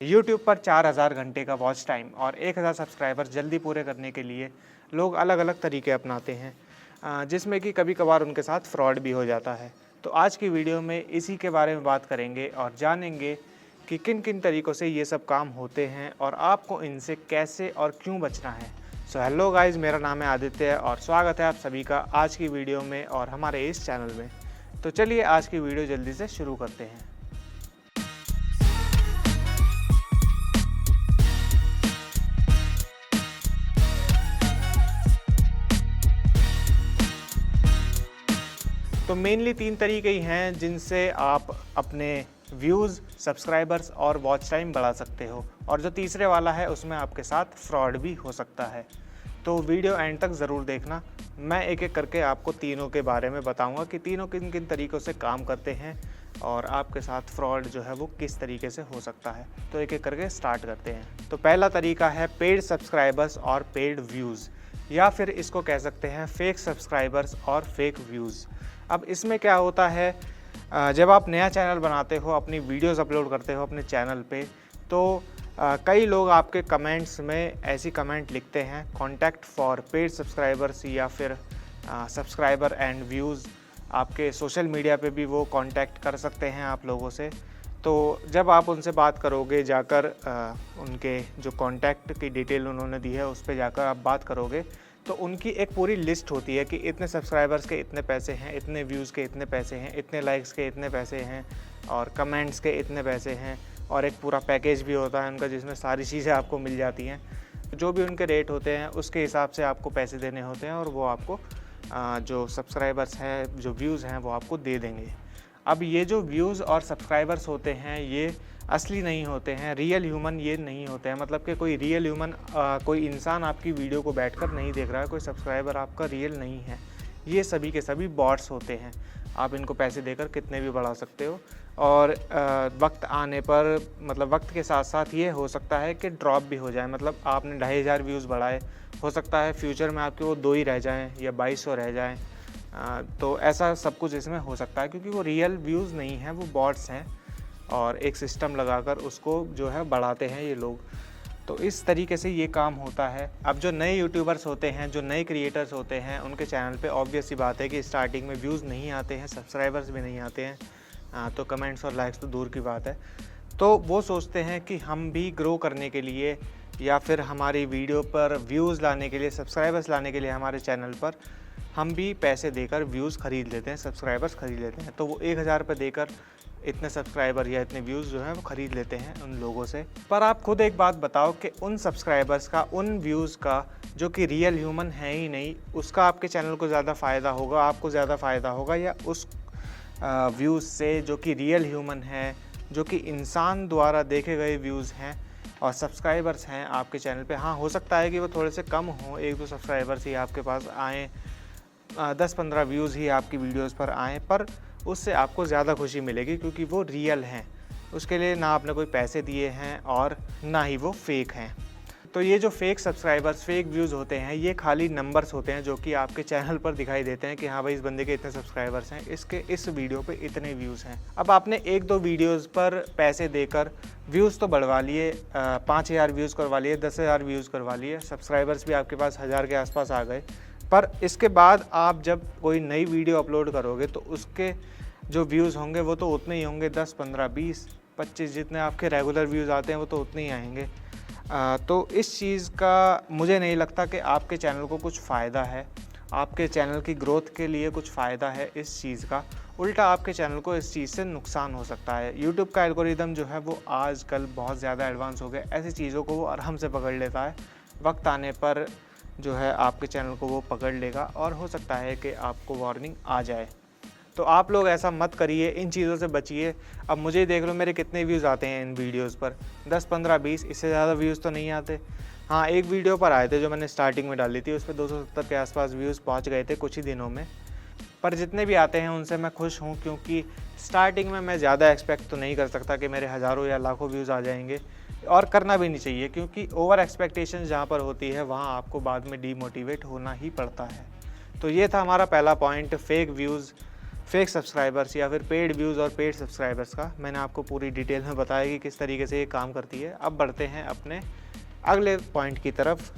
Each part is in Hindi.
यूट्यूब पर 4000 घंटे का वॉच टाइम और 1000 सब्सक्राइबर्स जल्दी पूरे करने के लिए लोग अलग अलग तरीके अपनाते हैं, जिसमें कि कभी कभार उनके साथ फ्रॉड भी हो जाता है। तो आज की वीडियो में इसी के बारे में बात करेंगे और जानेंगे कि किन किन तरीक़ों से ये सब काम होते हैं और आपको इनसे कैसे और क्यों बचना है। सो हेलो गाइज़, मेरा नाम है आदित्य और स्वागत है आप सभी का आज की वीडियो में और हमारे इस चैनल में। तो चलिए आज की वीडियो जल्दी से शुरू करते हैं। तो मेनली 3 तरीके ही हैं जिनसे आप अपने व्यूज़, सब्सक्राइबर्स और वॉच टाइम बढ़ा सकते हो, और जो तीसरे वाला है उसमें आपके साथ फ्रॉड भी हो सकता है। तो वीडियो एंड तक ज़रूर देखना, मैं एक एक करके आपको तीनों के बारे में बताऊंगा कि तीनों किन किन तरीक़ों से काम करते हैं और आपके साथ फ्रॉड जो है वो किस तरीके से हो सकता है। तो एक एक करके स्टार्ट करते हैं। तो पहला तरीका है पेड सब्सक्राइबर्स और पेड व्यूज़, या फिर इसको कह सकते हैं फेक सब्सक्राइबर्स और फेक व्यूज़। अब इसमें क्या होता है, जब आप नया चैनल बनाते हो, अपनी वीडियोस अपलोड करते हो अपने चैनल पे, तो कई लोग आपके कमेंट्स में ऐसी कमेंट लिखते हैं कॉन्टैक्ट फॉर पेड सब्सक्राइबर्स या फिर सब्सक्राइबर एंड व्यूज़। आपके सोशल मीडिया पे भी वो कांटेक्ट कर सकते हैं आप लोगों से। तो जब आप उनसे बात करोगे जाकर, उनके जो कांटेक्ट की डिटेल उन्होंने दी है उस पर जाकर आप बात करोगे, तो उनकी एक पूरी लिस्ट होती है कि इतने सब्सक्राइबर्स के इतने पैसे हैं, इतने व्यूज़ के इतने पैसे हैं, इतने लाइक्स के इतने पैसे हैं और कमेंट्स के इतने पैसे हैं, और एक पूरा पैकेज भी होता है उनका जिसमें सारी चीज़ें आपको मिल जाती हैं। जो भी उनके रेट होते हैं उसके हिसाब से आपको पैसे देने होते हैं और वो आपको जो सब्सक्राइबर्स हैं, जो व्यूज़ हैं, वो आपको दे देंगे। अब ये जो व्यूज़ और सब्सक्राइबर्स होते हैं ये असली नहीं होते हैं, रियल ह्यूमन ये नहीं होते हैं। मतलब कि कोई रियल ह्यूमन, कोई इंसान आपकी वीडियो को बैठकर नहीं देख रहा है, कोई सब्सक्राइबर आपका रियल नहीं है। ये सभी के सभी बॉट्स होते हैं। आप इनको पैसे देकर कितने भी बढ़ा सकते हो, और वक्त आने पर, मतलब वक्त के साथ साथ ये हो सकता है कि ड्रॉप भी हो जाए। मतलब आपने 2500 व्यूज़ बढ़ाए, हो सकता है फ्यूचर में आपके वो 2 ही रह जाएँ या 2200 रह जाएँ। तो ऐसा सब कुछ इसमें हो सकता है, क्योंकि वो रियल व्यूज़ नहीं हैं, वो बॉट्स हैं और एक सिस्टम लगाकर उसको जो है बढ़ाते हैं ये लोग। तो इस तरीके से ये काम होता है। अब जो नए यूट्यूबर्स होते हैं, जो नए क्रिएटर्स होते हैं, उनके चैनल पे ऑब्वियस सी बात है कि स्टार्टिंग में व्यूज़ नहीं आते हैं, सब्सक्राइबर्स भी नहीं आते हैं, तो कमेंट्स और लाइक्स तो दूर की बात है। तो वो सोचते हैं कि हम भी ग्रो करने के लिए या फिर हमारी वीडियो पर व्यूज़ लाने के लिए, सब्सक्राइबर्स लाने के लिए हमारे चैनल पर हम भी पैसे देकर व्यूज़ ख़रीद लेते हैं, सब्सक्राइबर्स ख़रीद लेते हैं। तो वो 1000 रुपये देकर इतने सब्सक्राइबर या इतने व्यूज़ जो हैं वो ख़रीद लेते हैं उन लोगों से। पर आप खुद एक बात बताओ कि उन सब्सक्राइबर्स का, उन व्यूज़ का, जो कि रियल ह्यूमन है ही नहीं, उसका आपके चैनल को ज़्यादा फ़ायदा होगा, आपको ज़्यादा फ़ायदा होगा, या उस व्यूज़ से जो कि रियल ह्यूमन है, जो कि इंसान द्वारा देखे गए व्यूज़ हैं और सब्सक्राइबर्स हैं आपके चैनल पे। हाँ, हो सकता है कि वो थोड़े से कम हों, 1-2 सब्सक्राइबर्स ही आपके पास आएँ, 10-15 व्यूज़ ही आपकी वीडियोज़ पर आएँ, पर उससे आपको ज़्यादा खुशी मिलेगी क्योंकि वो रियल हैं। उसके लिए ना आपने कोई पैसे दिए हैं और ना ही वो फेक हैं। तो ये जो फेक सब्सक्राइबर्स, फेक व्यूज़ होते हैं, ये खाली नंबर्स होते हैं जो कि आपके चैनल पर दिखाई देते हैं कि हाँ भाई, इस बंदे के इतने सब्सक्राइबर्स हैं, इसके इस वीडियो पे इतने व्यूज़ हैं। अब आपने 1-2 वीडियोज़ पर पैसे देकर व्यूज़ तो बढ़वा लिए, 5000 व्यूज़ करवा लिए, 10,000 व्यूज़ करवा लिए, सब्सक्राइबर्स भी आपके पास 1000 के आसपास आ गए। पर इसके बाद आप जब कोई नई वीडियो अपलोड करोगे तो उसके जो व्यूज़ होंगे वो तो उतने ही होंगे, 10, 15, 20, 25 जितने आपके रेगुलर व्यूज़ आते हैं वो तो उतने ही आएंगे। तो इस चीज़ का मुझे नहीं लगता कि आपके चैनल को कुछ फ़ायदा है, आपके चैनल की ग्रोथ के लिए कुछ फ़ायदा है इस चीज़ का। उल्टा आपके चैनल को इस चीज़ से नुकसान हो सकता है। यूट्यूब का एल्गोरिदम जो है वो आजकल बहुत ज़्यादा एडवांस हो गया, ऐसी चीज़ों को वो आराम से पकड़ लेता है। वक्त आने पर जो है आपके चैनल को वो पकड़ लेगा और हो सकता है कि आपको वार्निंग आ जाए। तो आप लोग ऐसा मत करिए, इन चीज़ों से बचिए। अब मुझे देख लो, मेरे कितने व्यूज़ आते हैं इन वीडियोज़ पर, 10, 15, 20, इससे ज़्यादा व्यूज़ तो नहीं आते। हाँ, एक वीडियो पर आए थे जो मैंने स्टार्टिंग में डाली थी, उस पर 270 के आसपास व्यूज़ पहुँच गए थे कुछ ही दिनों में। पर जितने भी आते हैं उनसे मैं खुश हूँ, क्योंकि स्टार्टिंग में मैं ज़्यादा एक्सपेक्ट तो नहीं कर सकता कि मेरे हज़ारों या लाखों व्यूज़ आ जाएंगे, और करना भी नहीं चाहिए, क्योंकि ओवर एक्सपेक्टेशंस जहाँ पर होती है वहाँ आपको बाद में डीमोटिवेट होना ही पड़ता है। तो ये था हमारा पहला point, fake views, fake subscribers या फिर पेड व्यूज़ और पेड सब्सक्राइबर्स का मैंने आपको पूरी डिटेल में बताया कि किस तरीके से ये काम करती है। अब बढ़ते हैं अपने अगले पॉइंट की तरफ,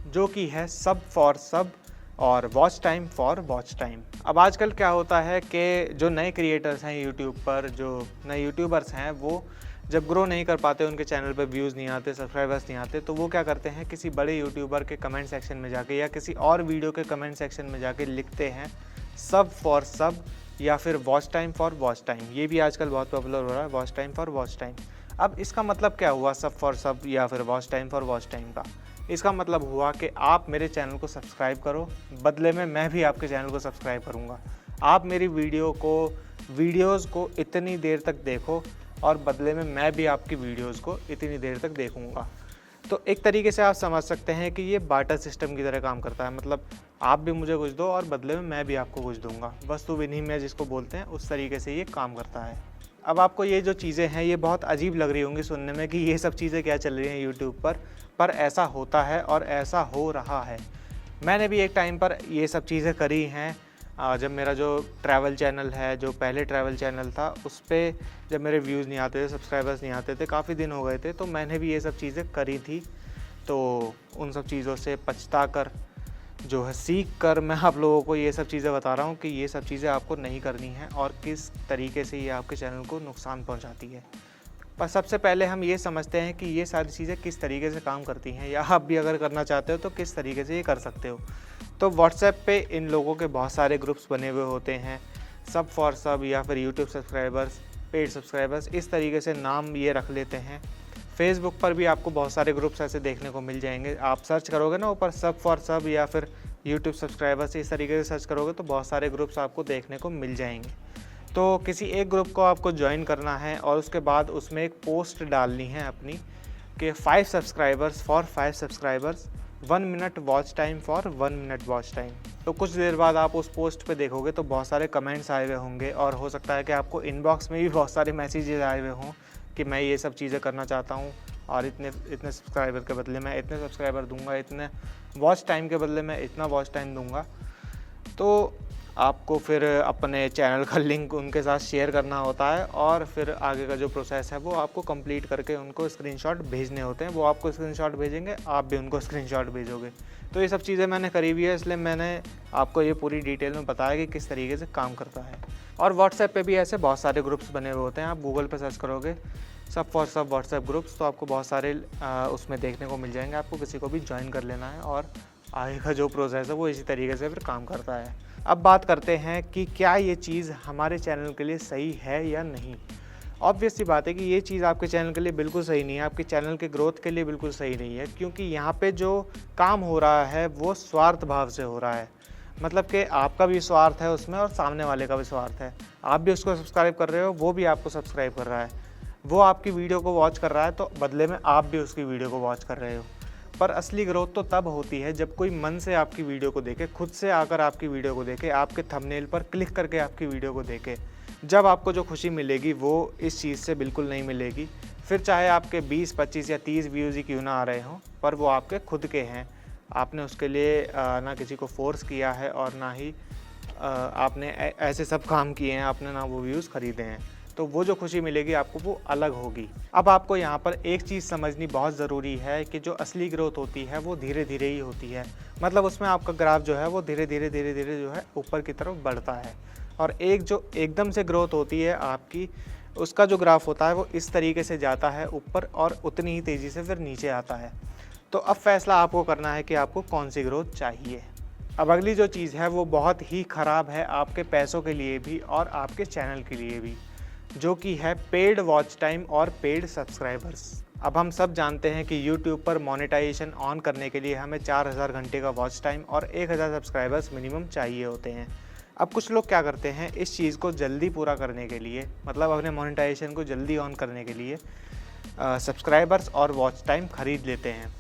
जो कि है सब फॉर सब और watch time for watch time. अब आजकल क्या होता है कि जो नए क्रिएटर्स हैं यूट्यूब पर, जो नए यूट्यूबर्स हैं, वो जब ग्रो नहीं कर पाते, उनके चैनल पे व्यूज़ नहीं आते, सब्सक्राइबर्स नहीं आते, तो वो क्या करते हैं, किसी बड़े यूट्यूबर के कमेंट सेक्शन में जाके या किसी और वीडियो के कमेंट सेक्शन में जाके लिखते हैं सब फॉर सब या फिर watch time for watch time. ये भी आजकल बहुत पॉपुलर हो रहा है, watch time for watch time. अब इसका मतलब क्या हुआ सब फॉर सब या फिर watch time for watch time का? इसका मतलब हुआ कि आप मेरे चैनल को सब्सक्राइब करो, बदले में मैं भी आपके चैनल को सब्सक्राइब करूँगा। आप मेरी वीडियोज़ को इतनी देर तक देखो और बदले में मैं भी आपकी वीडियोज़ को इतनी देर तक देखूँगा। तो एक तरीके से आप समझ सकते हैं कि ये बार्टर सिस्टम की तरह काम करता है। मतलब आप भी मुझे कुछ दो और बदले में मैं भी आपको कुछ दूंगा। वस्तु विनिमय जिसको बोलते हैं, उस तरीके से ये काम करता है। अब आपको ये जो चीज़ें हैं ये बहुत अजीब लग रही होंगी सुनने में कि ये सब चीज़ें क्या चल रही हैं यूट्यूब पर ऐसा होता है और ऐसा हो रहा है। मैंने भी एक टाइम पर ये सब चीज़ें करी हैं। जब मेरा जो ट्रैवल चैनल है, जो पहले ट्रैवल चैनल था, उस पर जब मेरे व्यूज़ नहीं आते थे, सब्सक्राइबर्स नहीं आते थे, काफ़ी दिन हो गए थे, तो मैंने भी ये सब चीज़ें करी थी। तो उन सब चीज़ों से पछता कर, जो है सीख कर, मैं आप लोगों को ये सब चीज़ें बता रहा हूँ कि ये सब चीज़ें आपको नहीं करनी है और किस तरीके से ये आपके चैनल को नुकसान पहुँचाती है। पर सबसे पहले हम ये समझते हैं कि ये सारी चीज़ें किस तरीके से काम करती हैं, या आप भी अगर करना चाहते हो तो किस तरीके से ये कर सकते हो। तो व्हाट्सएप पे इन लोगों के बहुत सारे ग्रुप्स बने हुए होते हैं, सब फॉर सब या फिर यूट्यूब सब्सक्राइबर्स, पेड सब्सक्राइबर्स, इस तरीके से नाम ये रख लेते हैं। फेसबुक पर भी आपको बहुत सारे ग्रुप्स ऐसे देखने को मिल जाएंगे। आप सर्च करोगे ना ऊपर सब फॉर सब या फिर यूट्यूब सब्सक्राइबर्स, इस तरीके से सर्च करोगे तो बहुत सारे ग्रुप्स आपको देखने को मिल जाएंगे। तो किसी एक ग्रुप को आपको ज्वाइन करना है और उसके बाद उसमें एक पोस्ट डालनी है अपनी कि 5 subscribers for 5 subscribers, 1 minute watch time for 1 minute watch time. तो कुछ देर बाद आप उस पोस्ट पे देखोगे तो बहुत सारे कमेंट्स आए हुए होंगे और हो सकता है कि आपको इनबॉक्स में भी बहुत सारे मैसेजेस आए हुए हों कि मैं ये सब चीज़ें करना चाहता हूँ और इतने सब्सक्राइबर के बदले मैं इतने सब्सक्राइबर दूंगा, इतने वॉच टाइम के बदले मैं इतना वॉच टाइम दूंगा। तो आपको फिर अपने चैनल का लिंक उनके साथ शेयर करना होता है और फिर आगे का जो प्रोसेस है वो आपको कंप्लीट करके उनको स्क्रीनशॉट भेजने होते हैं। वो आपको स्क्रीनशॉट भेजेंगे, आप भी उनको स्क्रीनशॉट भेजोगे। तो ये सब चीज़ें मैंने करी हुई है, इसलिए मैंने आपको ये पूरी डिटेल में बताया कि किस तरीके से काम करता है। और व्हाट्सएप पे भी ऐसे बहुत सारे ग्रुप्स बने हुए होते हैं। आप गूगल पे सर्च करोगे सब फॉर सब व्हाट्सएप ग्रुप्स, तो आपको बहुत सारे उसमें देखने को मिल जाएंगे। आपको किसी को भी ज्वाइन कर लेना है और आगे का जो प्रोसेस है वो इसी तरीके से फिर काम करता है। अब बात करते हैं कि क्या ये चीज़ हमारे चैनल के लिए सही है या नहीं। ऑब्वियस सी बात है कि ये चीज़ आपके चैनल के लिए बिल्कुल सही नहीं है, आपके चैनल के ग्रोथ के लिए बिल्कुल सही नहीं है, क्योंकि यहाँ पे जो काम हो रहा है वो स्वार्थ भाव से हो रहा है। मतलब कि आपका भी स्वार्थ है उसमें और सामने वाले का भी स्वार्थ है। आप भी उसको सब्सक्राइब कर रहे हो, वो भी आपको सब्सक्राइब कर रहा है, वो आपकी वीडियो को वॉच कर रहा है, तो बदले में आप भी उसकी वीडियो को वॉच कर रहे हो। पर असली ग्रोथ तो तब होती है जब कोई मन से आपकी वीडियो को देखे, खुद से आकर आपकी वीडियो को देखे, आपके थंबनेल पर क्लिक करके आपकी वीडियो को देखे। जब आपको जो खुशी मिलेगी वो इस चीज़ से बिल्कुल नहीं मिलेगी। फिर चाहे आपके 20, 25 या 30 व्यूज़ ही क्यों ना आ रहे हों, पर वो आपके खुद के हैं। आपने उसके लिए ना किसी को फोर्स किया है और ना ही आपने ऐसे सब काम किए हैं, आपने ना वो व्यूज़ ख़रीदे हैं। तो वो जो खुशी मिलेगी आपको वो अलग होगी। अब आपको यहाँ पर एक चीज़ समझनी बहुत ज़रूरी है कि जो असली ग्रोथ होती है वो धीरे धीरे ही होती है। मतलब उसमें आपका ग्राफ जो है वो धीरे धीरे जो है ऊपर की तरफ बढ़ता है, और एक जो एकदम से ग्रोथ होती है आपकी, उसका जो ग्राफ होता है वो इस तरीके से जाता है ऊपर और उतनी ही तेज़ी से फिर नीचे आता है। तो अब फैसला आपको करना है कि आपको कौन सी ग्रोथ चाहिए। अब अगली जो चीज़ है वो बहुत ही ख़राब है आपके पैसों के लिए भी और आपके चैनल के लिए भी, जो कि है पेड वॉच टाइम और पेड सब्सक्राइबर्स। अब हम सब जानते हैं कि YouTube पर मोनेटाइजेशन ऑन करने के लिए हमें 4000 घंटे का वॉच टाइम और 1000 सब्सक्राइबर्स मिनिमम चाहिए होते हैं। अब कुछ लोग क्या करते हैं, इस चीज़ को जल्दी पूरा करने के लिए, मतलब अपने मोनेटाइजेशन को जल्दी ऑन करने के लिए सब्सक्राइबर्स और वॉच टाइम ख़रीद लेते हैं।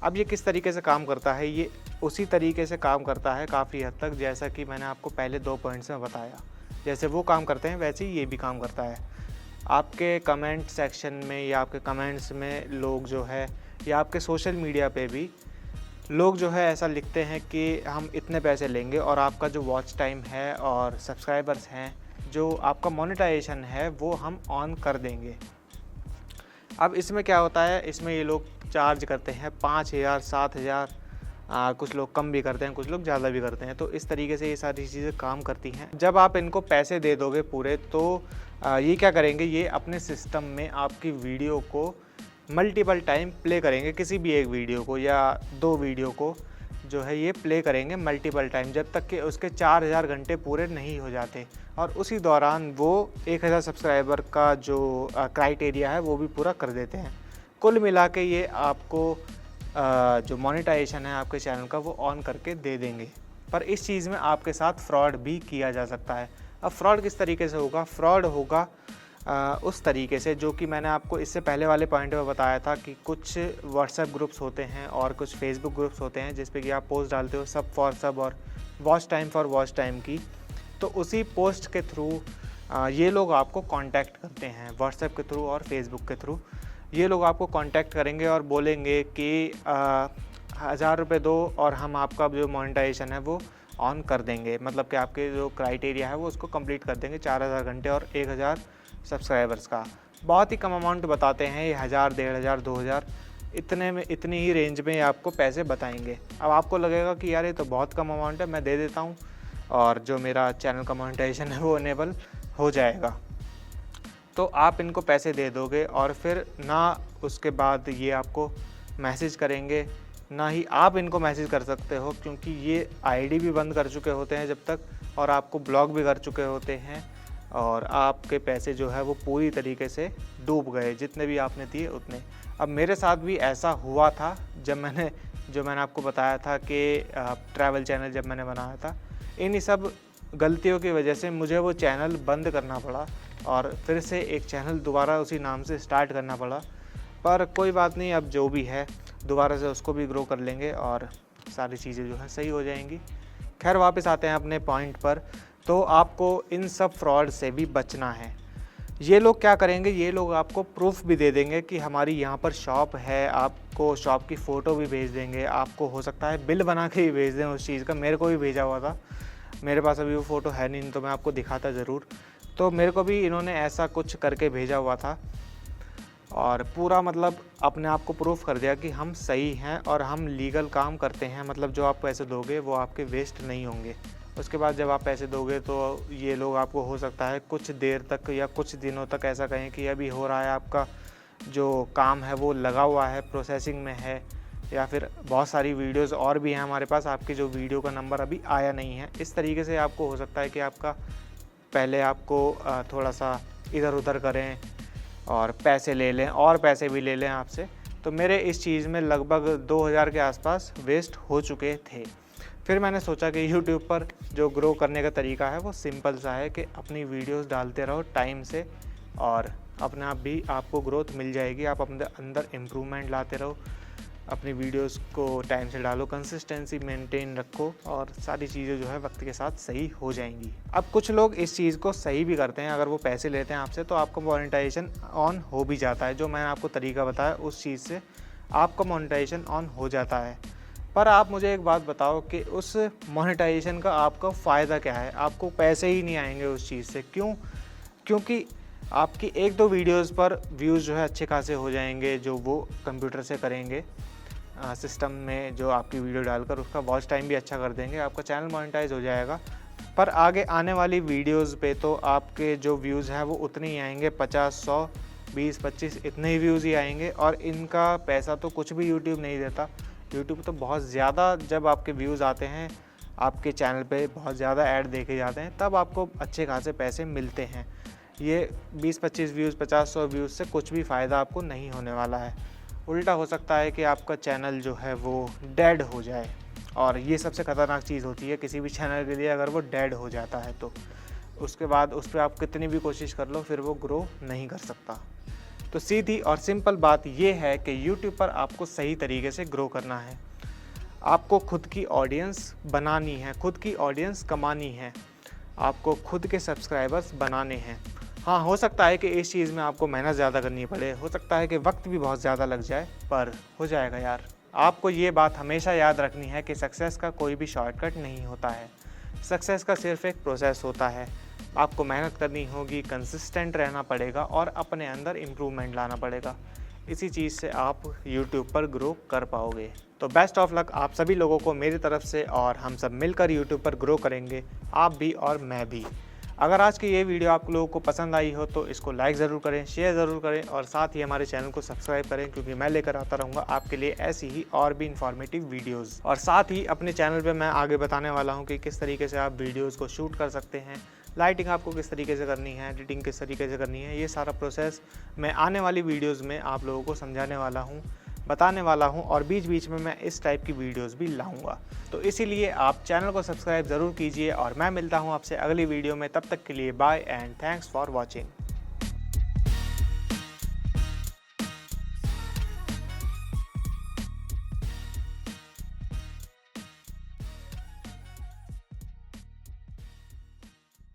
अब ये किस तरीके से काम करता है, ये उसी तरीके से काम करता है काफ़ी हद तक, जैसा कि मैंने आपको पहले 2 पॉइंट्स में बताया। जैसे वो काम करते हैं वैसे ही ये भी काम करता है। आपके कमेंट सेक्शन में या आपके कमेंट्स में लोग जो है, या आपके सोशल मीडिया पे भी लोग जो है ऐसा लिखते हैं कि हम इतने पैसे लेंगे और आपका जो वॉच टाइम है और सब्सक्राइबर्स हैं जो आपका मोनेटाइजेशन है वो हम ऑन कर देंगे। अब इसमें क्या होता है, इसमें ये लोग चार्ज करते हैं 5,000 7,000, कुछ लोग कम भी करते हैं, कुछ लोग ज़्यादा भी करते हैं। तो इस तरीके से ये सारी चीज़ें काम करती हैं। जब आप इनको पैसे दे दोगे पूरे, तो ये क्या करेंगे, ये अपने सिस्टम में आपकी वीडियो को मल्टीपल टाइम प्ले करेंगे, किसी भी एक वीडियो को या 2 वीडियो को जो है ये प्ले करेंगे मल्टीपल टाइम, जब तक कि उसके 4,000 घंटे पूरे नहीं हो जाते। और उसी दौरान वो 1,000 सब्सक्राइबर का जो क्राइटेरिया है वो भी पूरा कर देते हैं। कुल मिला के ये आपको जो मोनेटाइजेशन है आपके चैनल का वो ऑन करके दे देंगे। पर इस चीज़ में आपके साथ फ्रॉड भी किया जा सकता है। अब फ्रॉड किस तरीके से होगा? फ्रॉड होगा उस तरीके से जो कि मैंने आपको इससे पहले वाले पॉइंट में बताया था कि कुछ व्हाट्सएप ग्रुप्स होते हैं और कुछ फेसबुक ग्रुप्स होते हैं जिस पे कि आप पोस्ट डालते हो सब फॉर सब और watch time for watch time की। तो उसी पोस्ट के थ्रू ये लोग आपको कांटेक्ट करते हैं, व्हाट्सएप के थ्रू और फेसबुक के थ्रू। ये लोग आपको कांटेक्ट करेंगे और बोलेंगे कि 1,000 रुपये दो और हम आपका जो मोनेटाइजेशन है वो ऑन कर देंगे, मतलब कि आपके जो क्राइटेरिया है वो उसको कंप्लीट कर देंगे 4,000 घंटे और 1,000 सब्सक्राइबर्स का। बहुत ही कम अमाउंट बताते हैं ये, 1,000 1,500 2,000 इतने में, इतनी ही रेंज में आपको पैसे बताएंगे। अब आपको लगेगा कि यार ये तो बहुत कम अमाउंट है, मैं दे देता हूँ और जो मेरा चैनल का मोनेटाइजेशन है वो इनेबल हो जाएगा। तो आप इनको पैसे दे दोगे और फिर ना उसके बाद ये आपको मैसेज करेंगे, ना ही आप इनको मैसेज कर सकते हो, क्योंकि ये आईडी भी बंद कर चुके होते हैं जब तक, और आपको ब्लॉक भी कर चुके होते हैं और आपके पैसे जो है वो पूरी तरीके से डूब गए, जितने भी आपने दिए उतने। अब मेरे साथ भी ऐसा हुआ था जब मैंने आपको बताया था कि ट्रैवल चैनल जब मैंने बनाया था, इन्हीं सब गलतियों की वजह से मुझे वो चैनल बंद करना पड़ा और फिर से एक चैनल दोबारा उसी नाम से स्टार्ट करना पड़ा। पर कोई बात नहीं, अब जो भी है दोबारा से उसको भी ग्रो कर लेंगे और सारी चीज़ें जो है सही हो जाएंगी। खैर वापस आते हैं अपने पॉइंट पर। तो आपको इन सब फ्रॉड से भी बचना है। ये लोग क्या करेंगे, ये लोग आपको प्रूफ भी दे देंगे कि हमारी यहाँ पर शॉप है, आपको शॉप की फ़ोटो भी भेज देंगे, आपको हो सकता है बिल बना के ही भेज दें उस चीज़ का। मेरे को भी भेजा हुआ था, मेरे पास अभी वो फ़ोटो है नहीं, तो मैं आपको दिखाता ज़रूर। तो मेरे को भी इन्होंने ऐसा कुछ करके भेजा हुआ था और पूरा मतलब अपने आप को प्रूफ कर दिया कि हम सही हैं और हम लीगल काम करते हैं, मतलब जो आप पैसे दोगे वो आपके वेस्ट नहीं होंगे। उसके बाद जब आप पैसे दोगे तो ये लोग आपको हो सकता है कुछ देर तक या कुछ दिनों तक ऐसा कहें कि अभी हो रहा है, आपका जो काम है वो लगा हुआ है, प्रोसेसिंग में है, या फिर बहुत सारी वीडियोस और भी हैं हमारे पास, आपकी जो वीडियो का नंबर अभी आया नहीं है। इस तरीके से आपको हो सकता है कि आपका पहले आपको थोड़ा सा इधर उधर करें और पैसे ले लें और पैसे भी ले लें आपसे। तो मेरे इस चीज़ में लगभग 2,000 के आसपास वेस्ट हो चुके थे। फिर मैंने सोचा कि YouTube पर जो ग्रो करने का तरीका है वो सिंपल सा है कि अपनी वीडियोस डालते रहो टाइम से और अपने आप भी आपको ग्रोथ मिल जाएगी। आप अपने अंदर इम्प्रूवमेंट लाते रहो, अपनी वीडियोस को टाइम से डालो, कंसिस्टेंसी मेंटेन रखो और सारी चीज़ें जो है वक्त के साथ सही हो जाएंगी। अब कुछ लोग इस चीज़ को सही भी करते हैं, अगर वो पैसे लेते हैं आपसे तो आपका मोनेटाइजेशन ऑन हो भी जाता है। जो मैंने आपको तरीका बताया उस चीज़ से आपका मोनेटाइजेशन ऑन हो जाता है। पर आप मुझे एक बात बताओ कि उस मोनेटाइजेशन का आपका फ़ायदा क्या है? आपको पैसे ही नहीं आएंगे उस चीज़ से। क्यों? क्योंकि आपकी 1-2 वीडियोज़ पर व्यूज़ जो है अच्छे खासे हो जाएंगे, जो वो कंप्यूटर से करेंगे सिस्टम में, जो आपकी वीडियो डालकर उसका वॉच टाइम भी अच्छा कर देंगे, आपका चैनल मोनेटाइज हो जाएगा। पर आगे आने वाली वीडियोज़ पे तो आपके जो व्यूज़ हैं वो उतने ही आएंगे, 50, 100, 20, 25 इतने ही व्यूज़ ही आएंगे और इनका पैसा तो कुछ भी यूट्यूब नहीं देता। यूट्यूब तो बहुत ज़्यादा, जब आपके व्यूज़ आते हैं, आपके चैनल पे बहुत ज़्यादा ऐड देखे जाते हैं, तब आपको अच्छे खासे पैसे मिलते हैं। ये 20-25 व्यूज़, 50-100 व्यूज़ से कुछ भी फ़ायदा आपको नहीं होने वाला है। उल्टा हो सकता है कि आपका चैनल जो है वो डेड हो जाए, और ये सबसे ख़तरनाक चीज़ होती है किसी भी चैनल के लिए, अगर वो डेड हो जाता है तो उसके बाद उस पर आप कितनी भी कोशिश कर लो फिर वो ग्रो नहीं कर सकता। तो सीधी और सिंपल बात ये है कि YouTube पर आपको सही तरीके से ग्रो करना है। आपको खुद की ऑडियंस बनानी है, खुद की ऑडियंस कमानी है, आपको खुद के सब्सक्राइबर्स बनाने हैं। हाँ, हो सकता है कि इस चीज़ में आपको मेहनत ज़्यादा करनी पड़े, हो सकता है कि वक्त भी बहुत ज़्यादा लग जाए, पर हो जाएगा यार। आपको ये बात हमेशा याद रखनी है कि सक्सेस का कोई भी शॉर्टकट नहीं होता है। सक्सेस का सिर्फ एक प्रोसेस होता है। आपको मेहनत करनी होगी, कंसिस्टेंट रहना पड़ेगा और अपने अंदर इम्प्रूवमेंट लाना पड़ेगा। इसी चीज़ से आप यूट्यूब पर ग्रो कर पाओगे। तो बेस्ट ऑफ लक आप सभी लोगों को मेरी तरफ से, और हम सब मिलकर यूट्यूब पर ग्रो करेंगे, आप भी और मैं भी। अगर आज की ये वीडियो आप लोगों को पसंद आई हो तो इसको लाइक ज़रूर करें, शेयर ज़रूर करें और साथ ही हमारे चैनल को सब्सक्राइब करें, क्योंकि मैं लेकर आता रहूँगा आपके लिए ऐसी ही और भी इंफॉर्मेटिव वीडियोस। और साथ ही अपने चैनल पे मैं आगे बताने वाला हूँ कि किस तरीके से आप वीडियोस को शूट कर सकते हैं, लाइटिंग आपको किस तरीके से करनी है, एडिटिंग किस तरीके से करनी है। ये सारा प्रोसेस मैं आने वाली वीडियोज़ में आप लोगों को समझाने वाला हूँ, बताने वाला हूँ, और बीच बीच में मैं इस टाइप की वीडियोस भी लाऊंगा। तो इसीलिए आप चैनल को सब्सक्राइब ज़रूर कीजिए और मैं मिलता हूँ आपसे अगली वीडियो में। तब तक के लिए bye and thanks for watching.